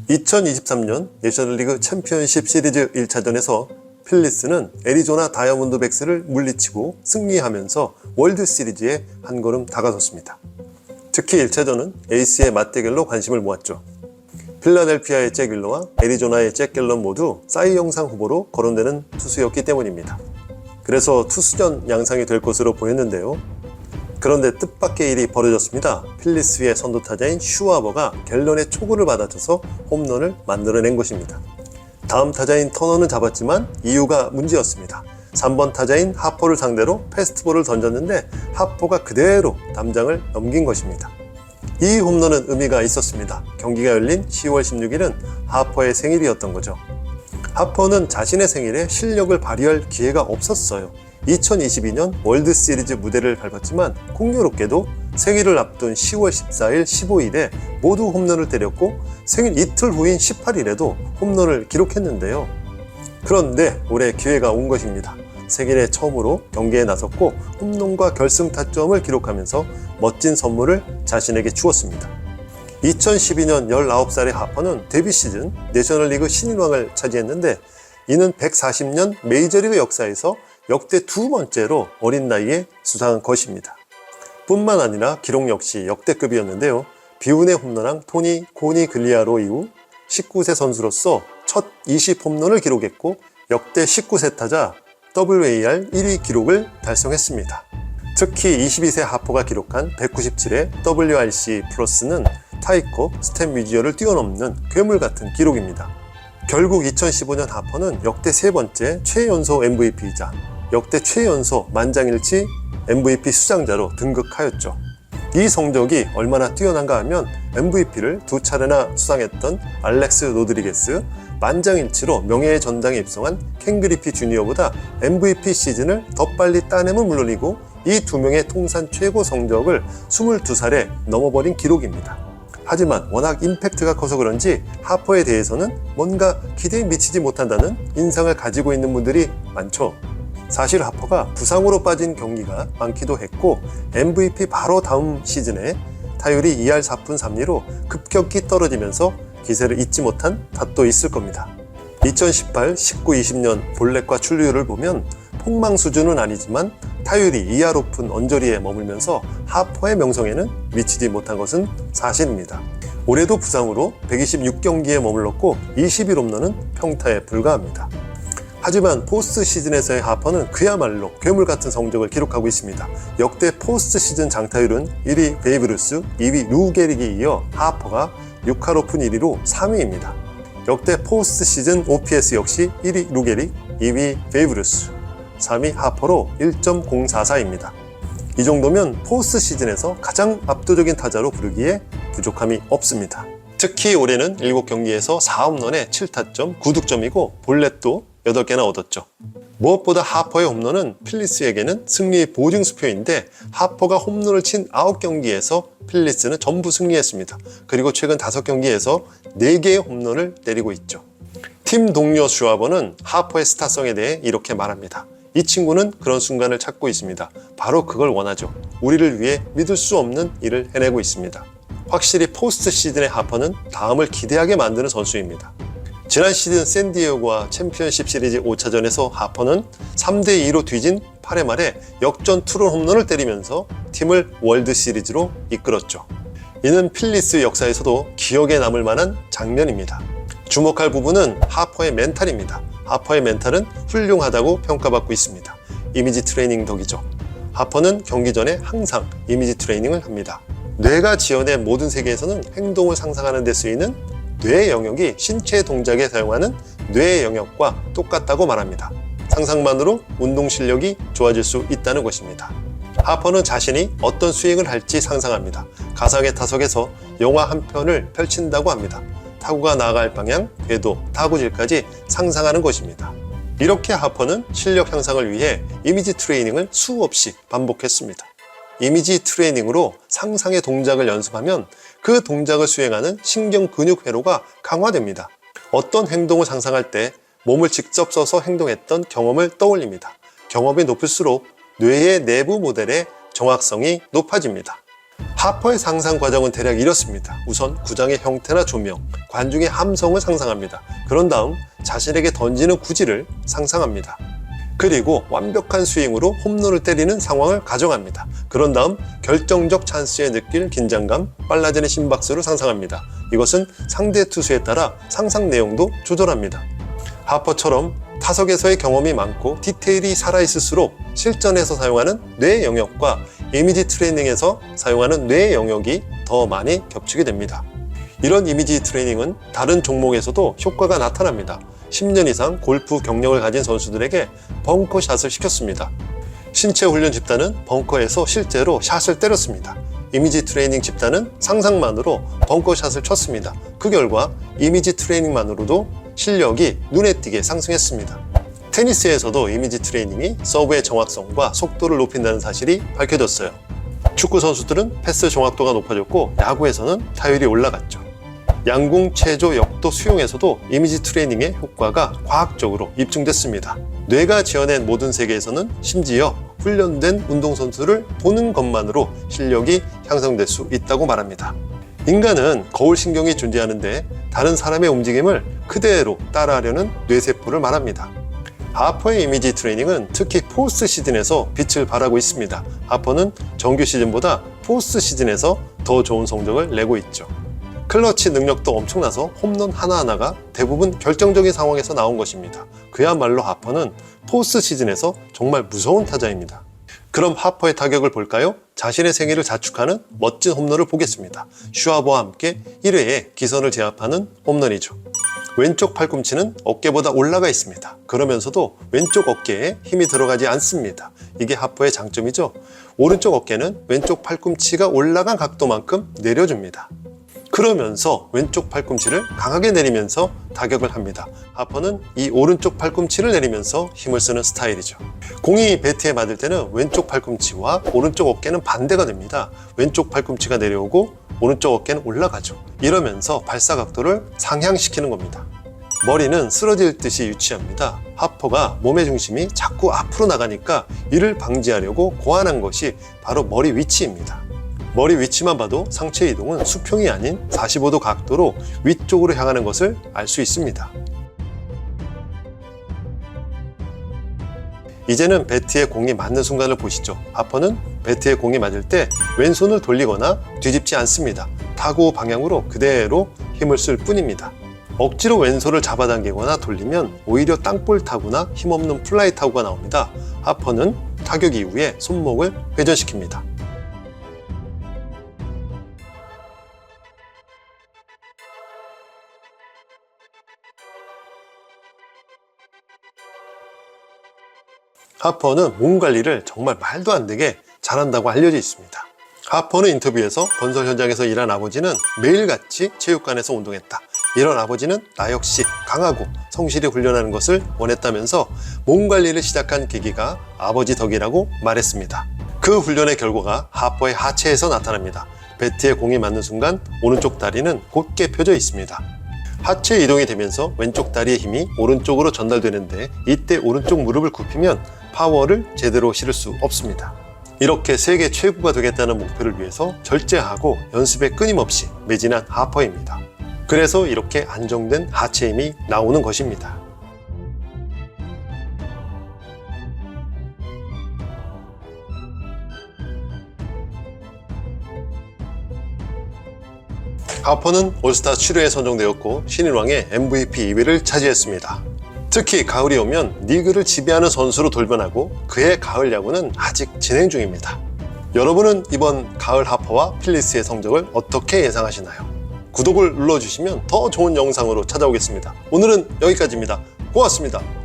2023년 내셔널리그 챔피언십 시리즈 1차전에서 필리스는 애리조나 다이아몬드백스를 물리치고 승리하면서 월드시리즈에 한 걸음 다가섰습니다. 특히 1차전은 에이스의 맞대결로 관심을 모았죠. 필라델피아의 잭 윌러와 애리조나의 잭 갤런 모두 싸이 영상 후보로 거론되는 투수였기 때문입니다. 그래서 투수전 양상이 될 것으로 보였는데요. 그런데 뜻밖의 일이 벌어졌습니다. 필리스의 선두타자인 슈와버가 갤런의 초구를 받아쳐서 홈런을 만들어낸 것입니다. 다음 타자인 터너는 잡았지만 이유가 문제였습니다. 3번 타자인 하퍼를 상대로 패스트볼을 던졌는데 하퍼가 그대로 담장을 넘긴 것입니다. 이 홈런은 의미가 있었습니다. 경기가 열린 10월 16일은 하퍼의 생일이었던 거죠. 하퍼는 자신의 생일에 실력을 발휘할 기회가 없었어요. 2022년 월드시리즈 무대를 밟았지만 공교롭게도 생일을 앞둔 10월 14일, 15일에 모두 홈런을 때렸고 생일 이틀 후인 18일에도 홈런을 기록했는데요. 그런데 올해 기회가 온 것입니다. 생일에 처음으로 경기에 나섰고 홈런과 결승 타점을 기록하면서 멋진 선물을 자신에게 주었습니다. 2012년 19살의 하퍼는 데뷔 시즌 내셔널리그 신인왕을 차지했는데 이는 140년 메이저리그 역사에서 역대 두 번째로 어린 나이에 수상한 것입니다. 뿐만 아니라 기록 역시 역대급이었는데요. 비운의 홈런왕 토니 코니글리아로 이후 19세 선수로서 첫 20홈런을 기록했고 역대 19세 타자 WAR 1위 기록을 달성했습니다. 특히 22세 하퍼가 기록한 197의 WRC 플러스는 타이커, 스탠 뮤지어를 뛰어넘는 괴물 같은 기록입니다. 결국 2015년 하퍼는 역대 세 번째 최연소 MVP이자 역대 최연소 만장일치 MVP 수상자로 등극하였죠. 이 성적이 얼마나 뛰어난가 하면 MVP를 두 차례나 수상했던 알렉스 로드리게스, 만장일치로 명예의 전당에 입성한 켄 그리피 주니어보다 MVP 시즌을 더 빨리 따내면 물론이고 이 두 명의 통산 최고 성적을 22살에 넘어버린 기록입니다. 하지만 워낙 임팩트가 커서 그런지 하퍼에 대해서는 뭔가 기대에 미치지 못한다는 인상을 가지고 있는 분들이 많죠. 사실 하퍼가 부상으로 빠진 경기가 많기도 했고 MVP 바로 다음 시즌에 타율이 2할 4푼 3리로 급격히 떨어지면서 기세를 잊지 못한 탓도 있을 겁니다. 2018, 19, 20년 볼넷과 출루율을 보면 폭망 수준은 아니지만 타율이 2할 5푼 언저리에 머물면서 하퍼의 명성에는 미치지 못한 것은 사실입니다. 올해도 부상으로 126경기에 머물렀고 21홈런은 평타에 불과합니다. 하지만 포스트 시즌에서의 하퍼는 그야말로 괴물 같은 성적을 기록하고 있습니다. 역대 포스트 시즌 장타율은 1위 베이브 루스, 2위 루 게릭에 이어 하퍼가 6할 5푼 1리로 3위입니다. 역대 포스트 시즌 OPS 역시 1위 루 게릭, 2위 베이브 루스, 3위 하퍼로 1.044입니다. 이 정도면 포스트 시즌에서 가장 압도적인 타자로 부르기에 부족함이 없습니다. 특히 올해는 7경기에서 4홈런에 7타점, 9득점이고 볼넷도 8개나 얻었죠. 무엇보다 하퍼의 홈런은 필리스에게는 승리의 보증수표인데 하퍼가 홈런을 친 9경기에서 필리스는 전부 승리했습니다. 그리고 최근 5경기에서 4개의 홈런을 때리고 있죠. 팀 동료 슈와버는 하퍼의 스타성에 대해 이렇게 말합니다. 이 친구는 그런 순간을 찾고 있습니다. 바로 그걸 원하죠. 우리를 위해 믿을 수 없는 일을 해내고 있습니다. 확실히 포스트 시즌의 하퍼는 다음을 기대하게 만드는 선수입니다. 지난 시즌 샌디에고와 챔피언십 시리즈 5차전에서 하퍼는 3대2로 뒤진 8회 말에 역전 투런 홈런을 때리면서 팀을 월드시리즈로 이끌었죠. 이는 필리스 역사에서도 기억에 남을 만한 장면입니다. 주목할 부분은 하퍼의 멘탈입니다. 하퍼의 멘탈은 훌륭하다고 평가받고 있습니다. 이미지 트레이닝 덕이죠. 하퍼는 경기 전에 항상 이미지 트레이닝을 합니다. 뇌가 지어낸 모든 세계에서는 행동을 상상하는 데 쓰이는 뇌의 영역이 신체 동작에 사용하는 뇌의 영역과 똑같다고 말합니다. 상상만으로 운동 실력이 좋아질 수 있다는 것입니다. 하퍼는 자신이 어떤 스윙을 할지 상상합니다. 가상의 타석에서 영화 한 편을 펼친다고 합니다. 타구가 나아갈 방향, 궤도, 타구질까지 상상하는 것입니다. 이렇게 하퍼는 실력 향상을 위해 이미지 트레이닝을 수없이 반복했습니다. 이미지 트레이닝으로 상상의 동작을 연습하면 그 동작을 수행하는 신경 근육 회로가 강화됩니다. 어떤 행동을 상상할 때 몸을 직접 써서 행동했던 경험을 떠올립니다. 경험이 높을수록 뇌의 내부 모델의 정확성이 높아집니다. 하퍼의 상상 과정은 대략 이렇습니다. 우선 구장의 형태나 조명, 관중의 함성을 상상합니다. 그런 다음 자신에게 던지는 구질을 상상합니다. 그리고 완벽한 스윙으로 홈런을 때리는 상황을 가정합니다. 그런 다음 결정적 찬스에 느낄 긴장감, 빨라지는 심박수를 상상합니다. 이것은 상대 투수에 따라 상상 내용도 조절합니다. 하퍼처럼 타석에서의 경험이 많고 디테일이 살아있을수록 실전에서 사용하는 뇌 영역과 이미지 트레이닝에서 사용하는 뇌 영역이 더 많이 겹치게 됩니다. 이런 이미지 트레이닝은 다른 종목에서도 효과가 나타납니다. 10년 이상 골프 경력을 가진 선수들에게 벙커샷을 시켰습니다. 신체 훈련 집단은 벙커에서 실제로 샷을 때렸습니다. 이미지 트레이닝 집단은 상상만으로 벙커샷을 쳤습니다. 그 결과 이미지 트레이닝만으로도 실력이 눈에 띄게 상승했습니다. 테니스에서도 이미지 트레이닝이 서브의 정확성과 속도를 높인다는 사실이 밝혀졌어요. 축구 선수들은 패스 정확도가 높아졌고 야구에서는 타율이 올라갔죠. 양궁, 체조, 역도, 수영에서도 이미지 트레이닝의 효과가 과학적으로 입증됐습니다. 뇌가 지어낸 모든 세계에서는 심지어 훈련된 운동선수를 보는 것만으로 실력이 향상될 수 있다고 말합니다. 인간은 거울신경이 존재하는데 다른 사람의 움직임을 그대로 따라하려는 뇌세포를 말합니다. 하퍼의 이미지 트레이닝은 특히 포스트 시즌에서 빛을 발하고 있습니다. 하퍼는 정규 시즌보다 포스트 시즌에서 더 좋은 성적을 내고 있죠. 클러치 능력도 엄청나서 홈런 하나하나가 대부분 결정적인 상황에서 나온 것입니다. 그야말로 하퍼는 포스트 시즌에서 정말 무서운 타자입니다. 그럼 하퍼의 타격을 볼까요? 자신의 생애를 자축하는 멋진 홈런을 보겠습니다. 슈아버와 함께 1회에 기선을 제압하는 홈런이죠. 왼쪽 팔꿈치는 어깨보다 올라가 있습니다. 그러면서도 왼쪽 어깨에 힘이 들어가지 않습니다. 이게 하퍼의 장점이죠. 오른쪽 어깨는 왼쪽 팔꿈치가 올라간 각도만큼 내려줍니다. 그러면서 왼쪽 팔꿈치를 강하게 내리면서 타격을 합니다. 하퍼는 이 오른쪽 팔꿈치를 내리면서 힘을 쓰는 스타일이죠. 공이 배트에 맞을 때는 왼쪽 팔꿈치와 오른쪽 어깨는 반대가 됩니다. 왼쪽 팔꿈치가 내려오고 오른쪽 어깨는 올라가죠. 이러면서 발사 각도를 상향시키는 겁니다. 머리는 쓰러질 듯이 유치합니다. 하퍼가 몸의 중심이 자꾸 앞으로 나가니까 이를 방지하려고 고안한 것이 바로 머리 위치입니다. 머리 위치만 봐도 상체 이동은 수평이 아닌 45도 각도로 위쪽으로 향하는 것을 알 수 있습니다. 이제는 배트에 공이 맞는 순간을 보시죠. 하퍼는 배트에 공이 맞을 때 왼손을 돌리거나 뒤집지 않습니다. 타구 방향으로 그대로 힘을 쓸 뿐입니다. 억지로 왼손을 잡아당기거나 돌리면 오히려 땅볼 타구나 힘없는 플라이 타구가 나옵니다. 하퍼는 타격 이후에 손목을 회전시킵니다. 하퍼는 몸 관리를 정말 말도 안 되게 잘한다고 알려져 있습니다. 하퍼는 인터뷰에서 건설 현장에서 일한 아버지는 매일같이 체육관에서 운동했다. 이런 아버지는 나 역시 강하고 성실히 훈련하는 것을 원했다면서 몸 관리를 시작한 계기가 아버지 덕이라고 말했습니다. 그 훈련의 결과가 하퍼의 하체에서 나타납니다. 배트에 공이 맞는 순간 오른쪽 다리는 곧게 펴져 있습니다. 하체 이동이 되면서 왼쪽 다리의 힘이 오른쪽으로 전달되는데 이때 오른쪽 무릎을 굽히면 파워를 제대로 실을 수 없습니다. 이렇게 세계 최고가 되겠다는 목표를 위해서 절제하고 연습에 끊임없이 매진한 하퍼입니다. 그래서 이렇게 안정된 하체 힘이 나오는 것입니다. 하퍼는 올스타 7회에 선정되었고 신인왕의 MVP 2위를 차지했습니다. 특히 가을이 오면 리그를 지배하는 선수로 돌변하고 그의 가을 야구는 아직 진행 중입니다. 여러분은 이번 가을 하퍼와 필리스의 성적을 어떻게 예상하시나요? 구독을 눌러주시면 더 좋은 영상으로 찾아오겠습니다. 오늘은 여기까지입니다. 고맙습니다.